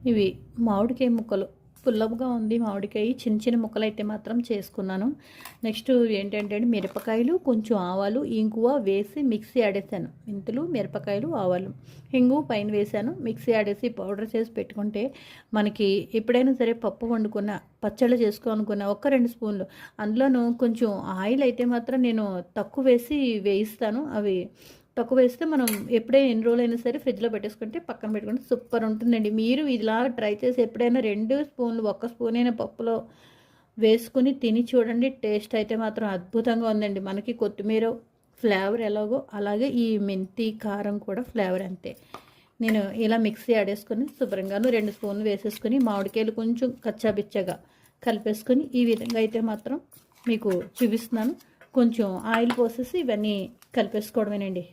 ఇవి మామిడికాయ ముక్కలు. పుల్లగా ఉంది మామిడికాయ. చిన్న చిన్న ముక్కలు అయితే మాత్రం చేసుకున్నాను. నెక్స్ట్ ఏంటంటే మిరపకాయలు, కొంచెం ఆవాలు, ఇంగువ వేసి మిక్సీ ఆడేసాను. మెంతులు, మిరపకాయలు, ఆవాలు, ఇంగు పైన వేసాను. మిక్సీ ఆడేసి పౌడర్ చేసి పెట్టుకుంటే మనకి ఎప్పుడైనా సరే పప్పు వండుకున్న, పచ్చళ్ళు చేసుకోనుకున్న ఒక 2 స్పూన్లు, అందులోనూ కొంచెం ఆయిల్ అయితే మాత్రం నేను తక్కువ వేసి వేయిస్తాను. అవి తక్కువ వేస్తే మనం ఎప్పుడైనా ఎన్ని రోజులైనా సరే ఫ్రిడ్జ్లో పెట్టేసుకుంటే పక్కన పెట్టుకుంటే సూపర్ ఉంటుందండి. మీరు ఇలా ట్రై చేసి ఎప్పుడైనా 2 స్పూన్లు, 1 స్పూన్ అయినా పప్పులో వేసుకుని తిని చూడండి. టేస్ట్ అయితే మాత్రం అద్భుతంగా ఉందండి. మనకి కొత్తిమీర ఫ్లేవర్ ఎలాగో అలాగే ఈ మెంతి కారం కూడా ఫ్లేవర్ అంతే. నేను ఇలా మిక్సీ ఆడేసుకొని శుభ్రంగాను 2 స్పూన్లు వేసేసుకొని మామిడికాయలు కొంచెం కచ్చాబిచ్చగా కలిపేసుకొని ఈ విధంగా అయితే మాత్రం మీకు చూపిస్తున్నాను. కొంచెం ఆయిల్ పోసేసి ఇవన్నీ కలిపేసుకోవడమేనండి.